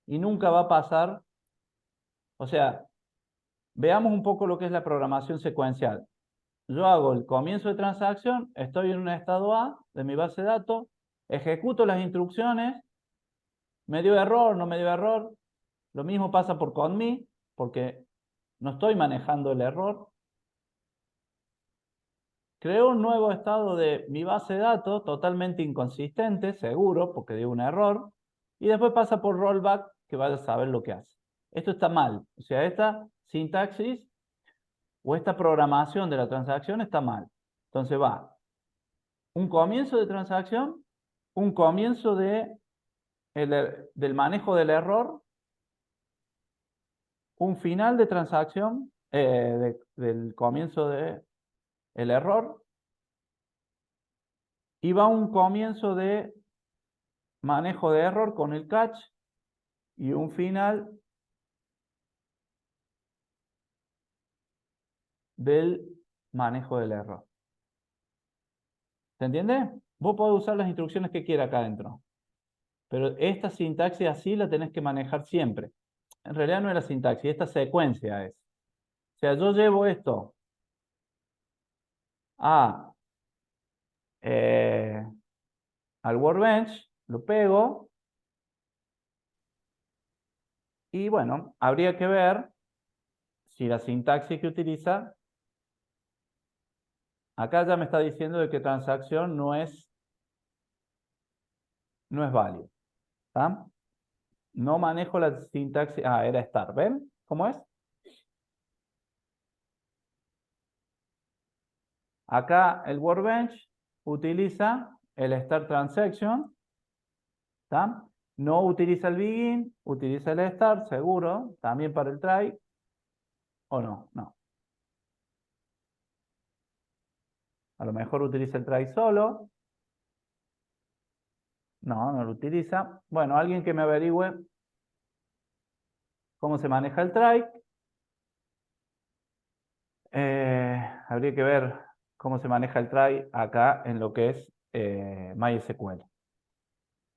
y nunca va a pasar. O sea, veamos un poco lo que es la programación secuencial. Yo hago el comienzo de transacción, estoy en un estado A de mi base de datos, ejecuto las instrucciones, me dio error, no me dio error. Lo mismo pasa por CONMI, porque no estoy manejando el error. Creo un nuevo estado de mi base de datos totalmente inconsistente, seguro, porque dio un error. Y después pasa por rollback, que vaya a saber lo que hace. Esto está mal. O sea, esta sintaxis o esta programación de la transacción está mal. Entonces va un comienzo de transacción, un comienzo del manejo del error, un final de transacción, del comienzo del error, y va un comienzo de manejo de error con el catch y un final del manejo del error. ¿Se entiende? Vos podés usar las instrucciones que quieras acá adentro, pero esta sintaxis así la tenés que manejar siempre. En realidad no es la sintaxis, esta secuencia es. O sea, yo llevo esto a, al workbench, lo pego, y bueno, habría que ver si la sintaxis que utiliza, acá ya me está diciendo de que transacción no es válido. ¿Tá? No manejo la sintaxis, era start, ¿ven? ¿Cómo es? Acá el workbench utiliza el start transaction, ¿tá? No utiliza el begin, utiliza el start, seguro, también para el try, o no, no. A lo mejor utiliza el try solo. No, no lo utiliza. Bueno, alguien que me averigüe cómo se maneja el try. Habría que ver cómo se maneja el try acá en lo que es MySQL.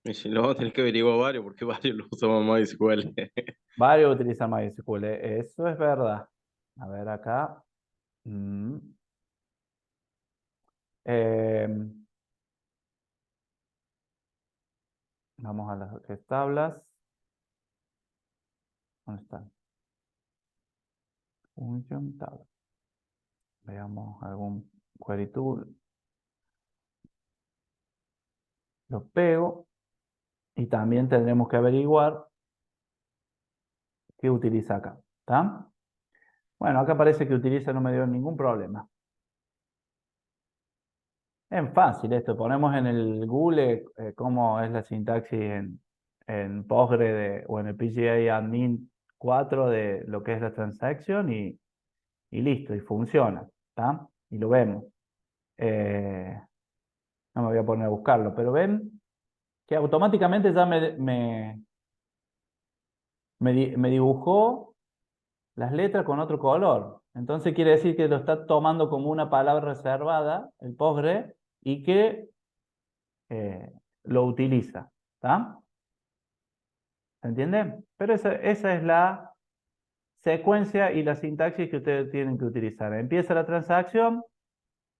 Y si no, tenés que averiguar varios, porque varios lo usamos MySQL. Varios utilizan MySQL, eso es verdad. A ver acá. Vamos a las tres tablas. ¿Dónde están? Function tabla. Veamos algún query tool. Lo pego. Y también tendremos que averiguar qué utiliza acá. ¿Está? Bueno, acá parece que utiliza, no me dio ningún problema. Es fácil esto. Ponemos en el Google cómo es la sintaxis en Postgre o en el PGA Admin 4 de lo que es la transacción y listo, y funciona. ¿Está? Y lo vemos. No me voy a poner a buscarlo, pero ven que automáticamente ya me dibujó las letras con otro color. Entonces quiere decir que lo está tomando como una palabra reservada, el Postgre, y que lo utiliza. ¿Está? ¿Se entiende? Pero esa es la secuencia y la sintaxis que ustedes tienen que utilizar. Empieza la transacción,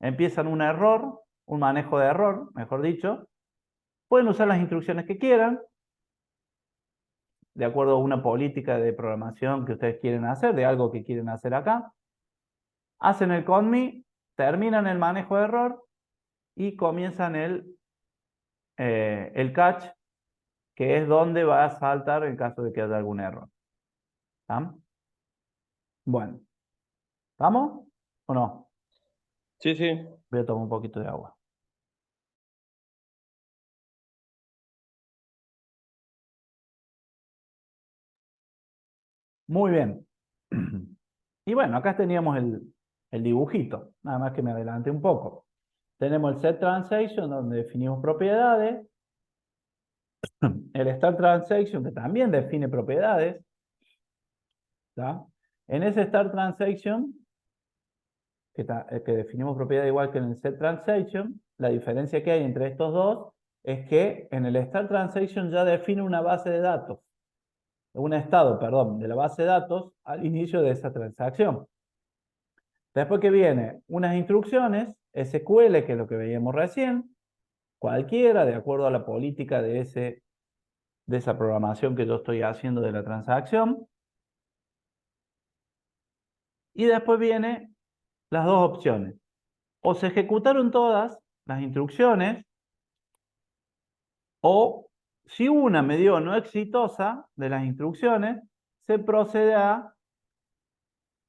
empiezan un error, un manejo de error, mejor dicho. Pueden usar las instrucciones que quieran, de acuerdo a una política de programación que ustedes quieren hacer, de algo que quieren hacer acá. Hacen el CONMI, terminan el manejo de error y comienzan el catch, que es donde va a saltar en caso de que haya algún error. ¿Está? Bueno, ¿vamos o no? Sí, sí. Voy a tomar un poquito de agua. Muy bien. Y bueno, acá teníamos el dibujito, nada más que me adelanté un poco. Tenemos el set transaction donde definimos propiedades, el start transaction que también define propiedades. ¿Tá? En ese start transaction, que definimos propiedad igual que en el set transaction, la diferencia que hay entre estos dos es que en el start transaction ya define una base de datos, un estado, perdón, de la base de datos al inicio de esa transacción. Después que viene unas instrucciones, SQL, que es lo que veíamos recién, cualquiera, de acuerdo a la política de esa programación que yo estoy haciendo de la transacción. Y después vienen las dos opciones. O se ejecutaron todas las instrucciones, o si una me dio no exitosa de las instrucciones, se procede a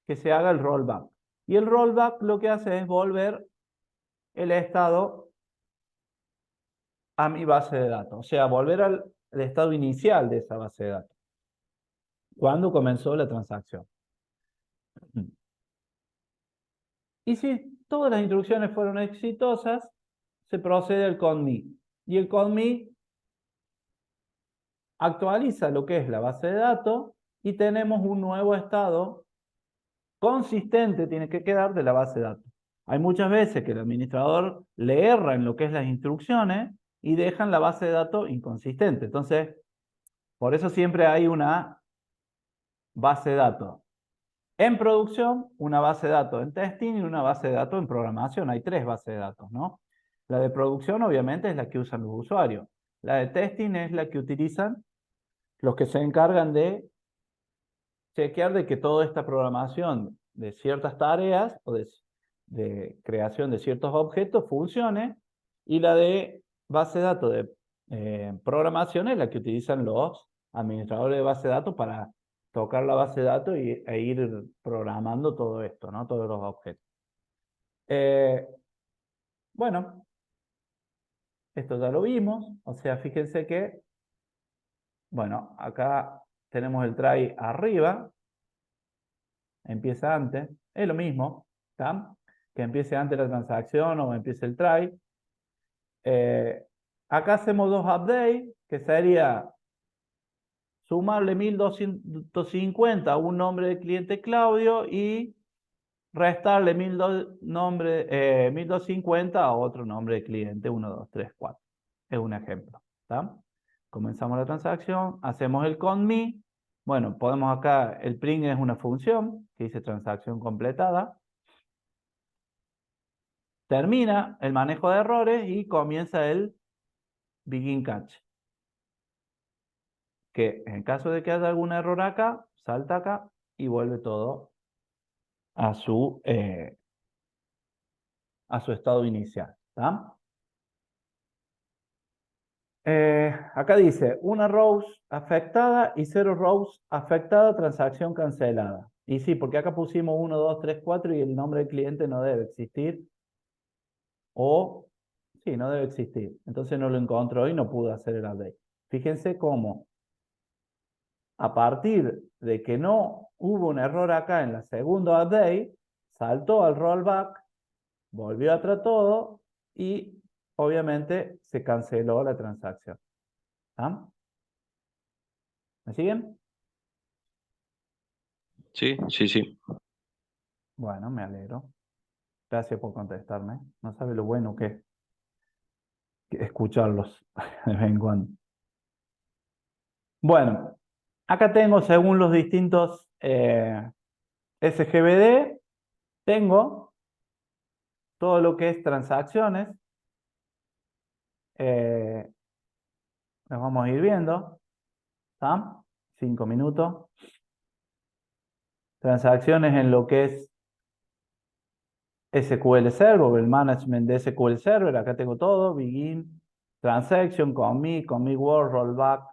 que se haga el rollback. Y el rollback lo que hace es volver el estado a mi base de datos. O sea, volver al estado inicial de esa base de datos. Cuando comenzó la transacción. Y si todas las instrucciones fueron exitosas, se procede al CONMI. Y el CONMI actualiza lo que es la base de datos y tenemos un nuevo estado consistente, tiene que quedar, de la base de datos. Hay muchas veces que el administrador le erra en lo que es las instrucciones y dejan la base de datos inconsistente. Entonces, por eso siempre hay una base de datos en producción, una base de datos en testing y una base de datos en programación. Hay tres bases de datos, ¿no? La de producción obviamente es la que usan los usuarios. La de testing es la que utilizan los que se encargan de chequear de que toda esta programación de ciertas tareas o de creación de ciertos objetos funcione, y la de base de datos de programación es la que utilizan los administradores de base de datos para tocar la base de datos e ir programando todo esto, ¿no? Todos los objetos. Bueno, esto ya lo vimos, o sea, fíjense que, bueno, acá tenemos el try arriba, empieza antes, es lo mismo, ¿está? Que empiece antes la transacción o empiece el try. Acá hacemos dos updates, que sería sumarle 1250 a un nombre del cliente Claudio y restarle 1250 a otro nombre de cliente, 1, 2, 3, 4. Es un ejemplo. ¿Está? Comenzamos la transacción, hacemos el conme. Bueno, podemos acá, el print es una función que dice transacción completada. Termina el manejo de errores y comienza el begin catch. Que en caso de que haya algún error acá, salta acá y vuelve todo a su estado inicial. ¿Está? Acá dice, una rows afectada y 0 rows afectada, transacción cancelada. Y sí, porque acá pusimos 1, 2, 3, 4 y el nombre del cliente no debe existir. O, sí, no debe existir. Entonces no lo encontró y no pudo hacer el update. Fíjense cómo, a partir de que no hubo un error acá en la segunda update, saltó al rollback, volvió atrás todo y obviamente se canceló la transacción. ¿Ah? ¿Me siguen? Sí, sí, sí. Bueno, me alegro. Gracias por contestarme. No sabe lo bueno que es escucharlos de vez en cuando. Bueno, acá tengo según los distintos SGBD, tengo todo lo que es transacciones. Las vamos a ir viendo. ¿Está? 5 minutos. Transacciones en lo que es SQL Server, el management de SQL Server. Acá tengo todo. Begin, transaction, commit word, rollback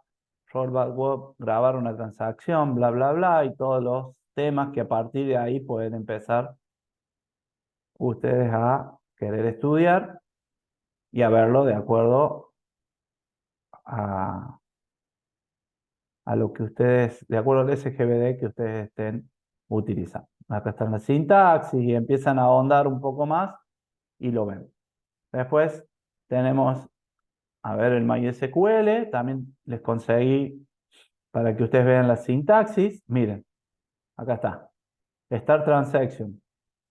web, grabar una transacción, bla, bla, bla. Y todos los temas que a partir de ahí pueden empezar ustedes a querer estudiar y a verlo de acuerdo a lo que ustedes, de acuerdo al SGBD que ustedes estén utilizando. Acá están las sintaxis y empiezan a ahondar un poco más y lo ven. Después tenemos, a ver, el MySQL, también les conseguí para que ustedes vean la sintaxis. Miren, acá está. Start transaction,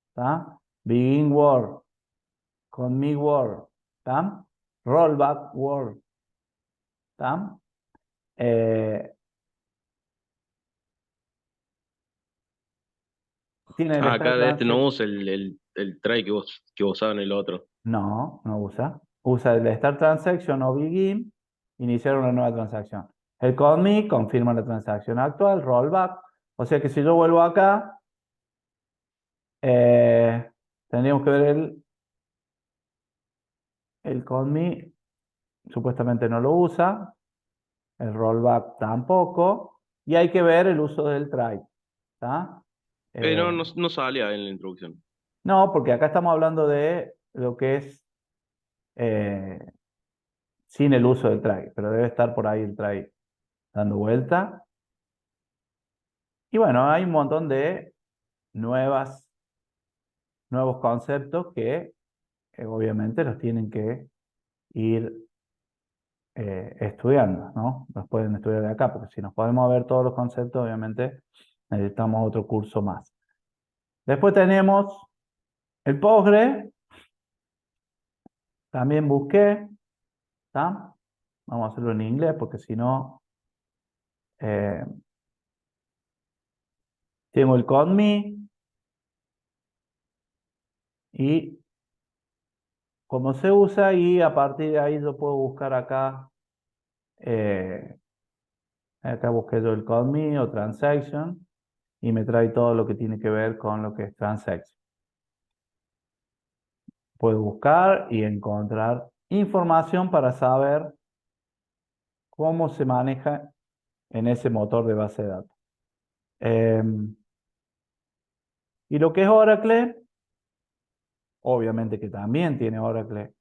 ¿está? Begin word, commit word, ¿está? Rollback word, ¿está? Tiene el start Acá de este no transaction. usa el try que usaba en el otro. No, no usa. Usa el start transaction o begin, iniciar una nueva transacción. El commit confirma la transacción actual, rollback. O sea que si yo vuelvo acá, tendríamos que ver el commit, supuestamente no lo usa, el rollback tampoco, y hay que ver el uso del try. ¿Está? Pero Eh, no salía en la introducción. no, porque acá estamos hablando de lo que es eh, sin el uso del try, pero debe estar por ahí el try dando vuelta. Y bueno, hay un montón de nuevos conceptos que obviamente los tienen que ir estudiando, ¿no? Los pueden estudiar de acá, porque si nos podemos ver todos los conceptos, obviamente necesitamos otro curso más. Después tenemos el Postgre, también busqué, ¿está? Vamos a hacerlo en inglés, porque si no, tengo el CODME y cómo se usa, y a partir de ahí yo puedo buscar acá. Acá busqué yo el CODME o Transaction y me trae todo lo que tiene que ver con lo que es Transaction. Puedo buscar y encontrar información para saber cómo se maneja en ese motor de base de datos. Y lo que es Oracle, obviamente que también tiene Oracle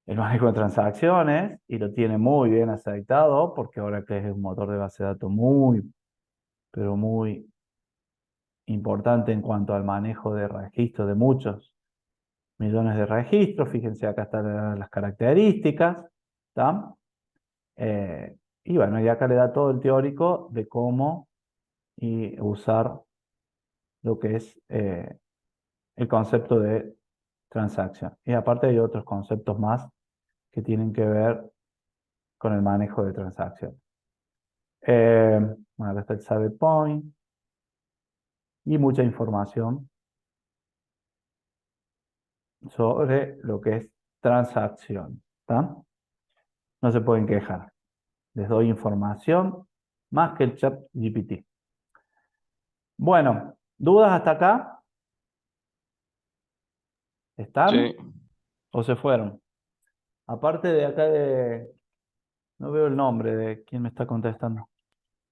el manejo de transacciones y lo tiene muy bien aceitado porque Oracle es un motor de base de datos muy, pero muy importante en cuanto al manejo de registros de muchos millones de registros. Fíjense, acá están las características. ¿Está? Y bueno, y acá le da todo el teórico de cómo usar lo que es el concepto de transacción. Y aparte hay otros conceptos más que tienen que ver con el manejo de transacción. Bueno, acá está el save point y mucha información sobre lo que es transacción. ¿Está? No se pueden quejar. Les doy información más que el chat GPT. Bueno, ¿dudas hasta acá? ¿Están? Sí. ¿O se fueron? Aparte de acá de... No veo el nombre de quién me está contestando.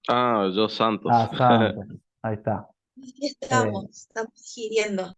Ah, yo Santos. Ah, Santos. Ahí está. Aquí Eh, estamos giriendo.